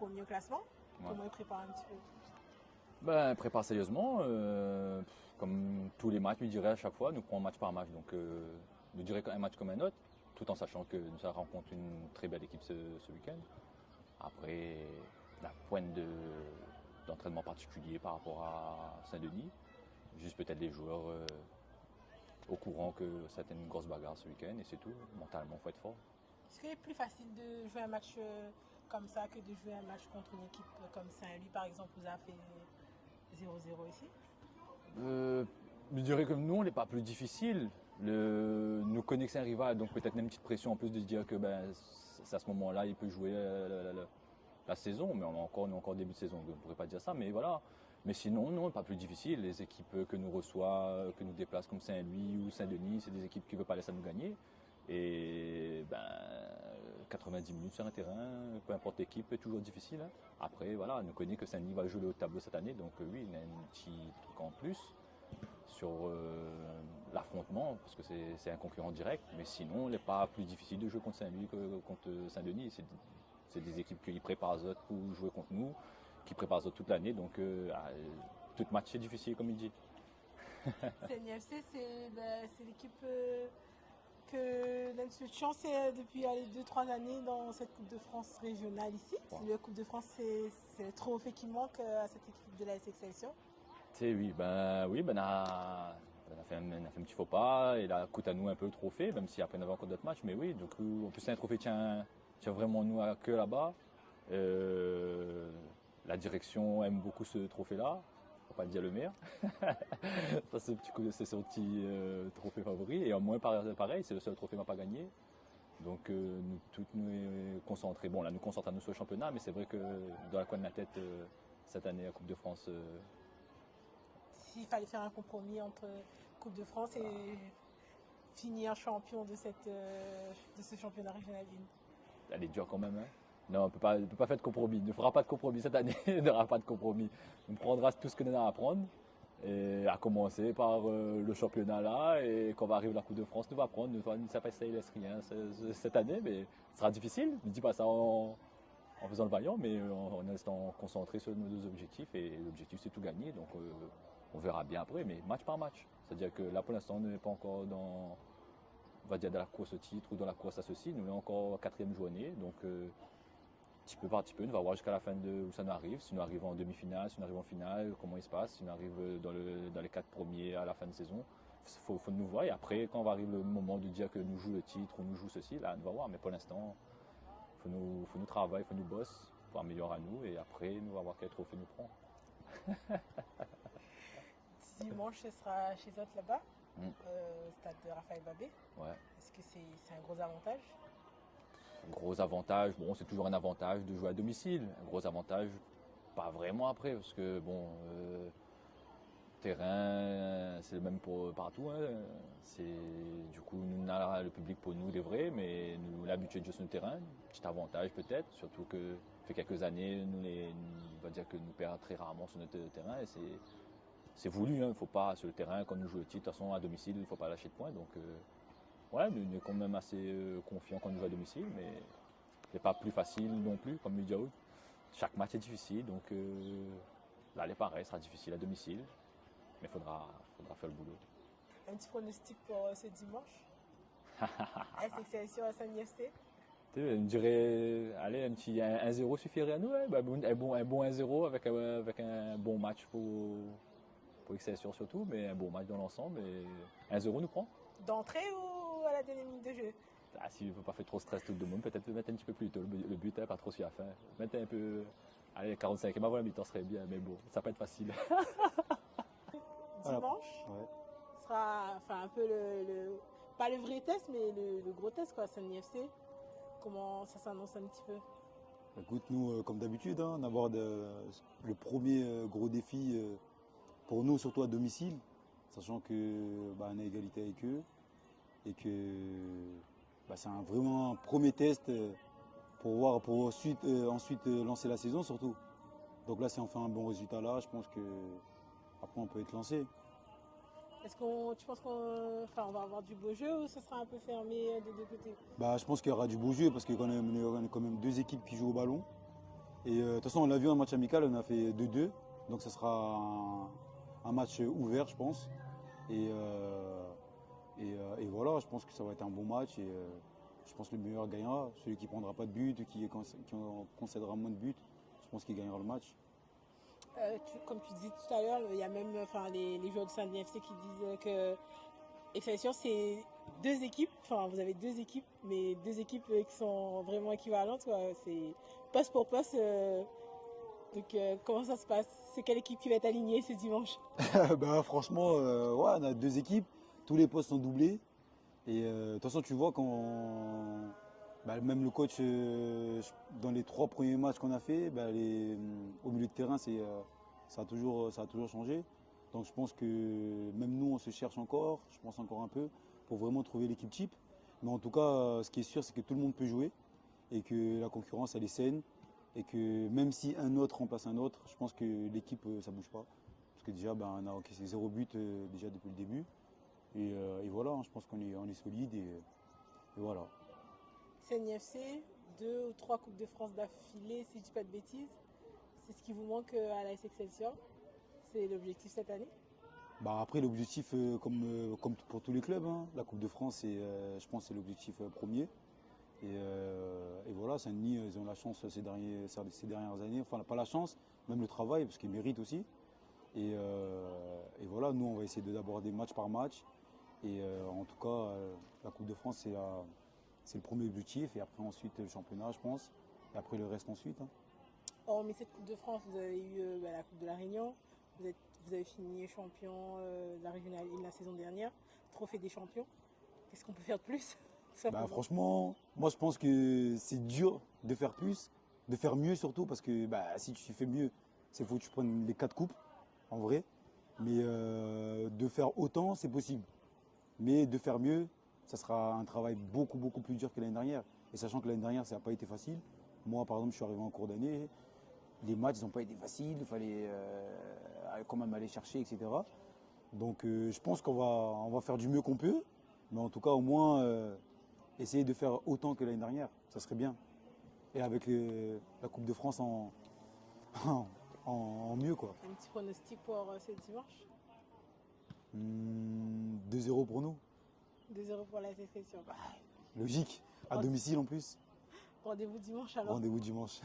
premier au classement. Ouais. Comment ils préparent un petit peu? Ben, prépare sérieusement, comme tous les matchs, je dirais à chaque fois, nous prenons match par match. Donc, je dirais un match comme un autre, tout en sachant que nous rencontre une très belle équipe ce week-end. Après, la pointe d'entraînement particulier par rapport à Saint-Denis, juste peut-être les joueurs au courant que c'était une grosse bagarre ce week-end et c'est tout. Mentalement, il faut être fort. Est-ce qu'il est plus facile de jouer un match comme ça que de jouer un match contre une équipe comme Saint-Louis, par exemple, vous avez fait 0-0 ici? Je dirais que nous, on n'est pas plus difficile. Nous connaissons que c'est un rival, donc peut-être même une petite pression en plus de se dire que c'est à ce moment-là, il peut jouer la saison, mais on est encore début de saison, donc on ne pourrait pas dire ça, mais voilà. Mais sinon, non, pas plus difficile. Les équipes que nous reçoit, que nous déplace comme Saint-Louis ou Saint-Denis, c'est des équipes qui ne veulent pas laisser nous gagner. Et 90 minutes sur un terrain, peu importe l'équipe, c'est toujours difficile. Hein. Après, voilà, on connaît que Saint-Denis va jouer le haut de tableau cette année, donc oui, il y a un petit truc en plus sur l'affrontement, parce que c'est un concurrent direct. Mais sinon, il n'est pas plus difficile de jouer contre Saint-Louis que contre Saint-Denis. C'est des équipes qui préparent les autres pour jouer contre nous, qui préparent les autres toute l'année. Donc, tout match, c'est difficile, comme il dit. CNFC, c'est l'équipe que l'institution, c'est depuis 2-3 années dans cette Coupe de France régionale ici. Wow. La Coupe de France, c'est le trophée qui manque à cette équipe de la Excelsior. Oui, on a fait un petit faux pas, et là, coûte à nous un peu le trophée, même si après on avait encore d'autres matchs, mais oui, du coup, en plus, c'est un trophée tient vraiment nous à cœur là-bas. La direction aime beaucoup ce trophée-là, faut pas le dire le maire. Ça, c'est son petit trophée favori, et au moins, pareil, c'est le seul trophée qu'on n'a pas gagné. Donc, nous concentrer. Bon, là, nous concentrons nous sur le championnat, mais c'est vrai que dans la coin de la tête, cette année, la Coupe de France. S'il fallait faire un compromis entre Coupe de France et finir champion de ce championnat régional 1. Elle est dure quand même. Hein. Non, on ne peut pas faire de compromis. Il ne fera pas de compromis cette année. Il n'y aura pas de compromis. On prendra tout ce qu'on a à prendre. Et à commencer par le championnat là. Et quand va arriver la Coupe de France, nous va prendre. Ça ne laisse rien cette année. Mais ce sera difficile. Je ne dis pas ça en faisant le vaillant, mais en restant concentré sur nos deux objectifs. Et l'objectif, c'est tout gagner. Donc, on verra bien après, mais match par match. C'est-à-dire que là, pour l'instant, on n'est pas encore dans, on va dire, dans la course au titre ou dans la course à ceci. Nous sommes encore 4e journée, donc petit peu par petit peu, on va voir jusqu'à la fin où ça nous arrive. Si nous arrivons en demi-finale, si nous arrivons en finale, comment il se passe. Si nous arrivons dans les 4 premiers à la fin de saison, faut nous voir. Et après, quand va arriver le moment de dire que nous jouons le titre ou nous jouons ceci, là, on va voir. Mais pour l'instant, faut nous travailler, faut nous bosser pour améliorer à nous. Et après, nous va voir quel trophée nous prend. Dimanche, ce sera chez eux là-bas, stade de Raphaël Babé. Ouais. Est-ce que c'est un gros avantage? Gros avantage, bon, c'est toujours un avantage de jouer à domicile. Un gros avantage, pas vraiment après, parce que bon, terrain, c'est le même pour partout. Hein. Du coup, nous avons le public pour nous des vrais, mais nous l'habitude de jouer sur le terrain. Petit avantage peut-être, surtout que fait quelques années, on va dire que nous perdons très rarement sur notre terrain et c'est voulu, il ne faut pas sur le terrain, quand nous jouons le titre, de toute façon à domicile, il ne faut pas lâcher de points. Donc ouais, nous sommes quand même assez confiants quand nous jouons à domicile, mais c'est pas plus facile non plus, comme le dit Aoud. Chaque match est difficile, donc là, les pareils, sera difficile à domicile, mais il faudra faire le boulot. Un petit pronostic pour ce dimanche? Excelsior à Saint-Niefté? Je dirais, allez, un petit 1-0 suffirait à nous, hein. Un bon 1-0 avec un bon match pour Excelsior surtout, mais un bon match dans l'ensemble. Et 1-0 nous prend. D'entrée ou à la dernière minute de jeu? S'il ne veut pas faire trop stress tout le monde, peut-être mettre un petit peu plus tôt le but, hein, pas trop sur la fin. Mettre un peu, allez, 45e avant la mi-temps serait bien, mais bon, ça peut être facile. Dimanche, sera un peu pas le vrai test, mais le gros test, quoi, Saint-Niefté. Comment ça s'annonce un petit peu? Écoute, nous, comme d'habitude, on avoir le premier gros défi pour nous, surtout à domicile, sachant que on a égalité avec eux et que c'est vraiment un premier test pour ensuite lancer la saison surtout. Donc là, si on fait un bon résultat là, je pense que après on peut être lancé. Est-ce tu penses qu'on va avoir du beau jeu ou ça sera un peu fermé des deux côtés? Je pense qu'il y aura du beau jeu parce qu'on a quand même deux équipes qui jouent au ballon. Et de toute façon, on l'a vu en match amical, on a fait 2-2. Donc ça sera un match ouvert, je pense. Et, et voilà, je pense que ça va être un bon match. Et je pense que le meilleur gagnera. Celui qui ne prendra pas de but, qui en concédera moins de buts, je pense qu'il gagnera le match. Comme tu disais tout à l'heure, il y a même les joueurs de Saint-Denis FC qui disent que Excelsior, c'est deux équipes. Enfin, vous avez deux équipes, mais deux équipes qui sont vraiment équivalentes, quoi. C'est poste pour poste. Donc, comment ça se passe? C'est quelle équipe qui va être alignée ce dimanche? Bah, franchement, ouais, on a deux équipes. Tous les postes sont doublés. Et de toute façon, tu vois, bah, même le coach, dans les 3 premiers matchs qu'on a fait, bah, au milieu de terrain, ça a toujours changé. Donc je pense que même nous, on se cherche encore, je pense encore un peu, pour vraiment trouver l'équipe type. Mais en tout cas, ce qui est sûr, c'est que tout le monde peut jouer et que la concurrence, elle est saine. Et que même si un autre remplace un autre, je pense que l'équipe, ça ne bouge pas. Parce que déjà, ben, on a encaissé 0 but déjà depuis le début. Et voilà, hein, je pense on est solide et voilà. CNIFC, 2 ou 3 Coupes de France d'affilée, si je ne dis pas de bêtises. C'est ce qui vous manque à l'AS Excelsior. C'est l'objectif cette année. Bah après, l'objectif, comme pour tous les clubs, hein, la Coupe de France, je pense que c'est l'objectif premier. Et voilà, Saint-Denis, ils ont la chance ces dernières années, enfin pas la chance, même le travail, parce qu'ils méritent aussi. Et voilà, nous, on va essayer d'aborder match par match. Et en tout cas, la Coupe de France, c'est le premier objectif. Et après, ensuite, le championnat, je pense. Et après, le reste ensuite. Hein. Hormis cette Coupe de France, vous avez eu la Coupe de la Réunion. Vous avez fini champion de la Régionale 1 la saison dernière. Trophée des champions. Qu'est-ce qu'on peut faire de plus? Bah, franchement, moi, je pense que c'est dur de faire plus, de faire mieux surtout. Parce que bah, si tu fais mieux, c'est faut que tu prennes les 4 coupes, en vrai. Mais de faire autant, c'est possible. Mais de faire mieux, ça sera un travail beaucoup, beaucoup plus dur que l'année dernière. Et sachant que l'année dernière, ça n'a pas été facile. Moi, par exemple, je suis arrivé en cours d'année. Les matchs n'ont pas été faciles. Il fallait quand même aller chercher, etc. Donc, je pense qu'on va faire du mieux qu'on peut. Mais en tout cas, au moins, essayer de faire autant que l'année dernière. Ça serait bien. Et avec la Coupe de France en mieux, quoi. Un petit pronostic pour ce dimanche? 2-0 pour nous. 2-0 pour l'AS Excelsior. Logique. À domicile en plus. Rendez-vous dimanche alors. Rendez-vous dimanche.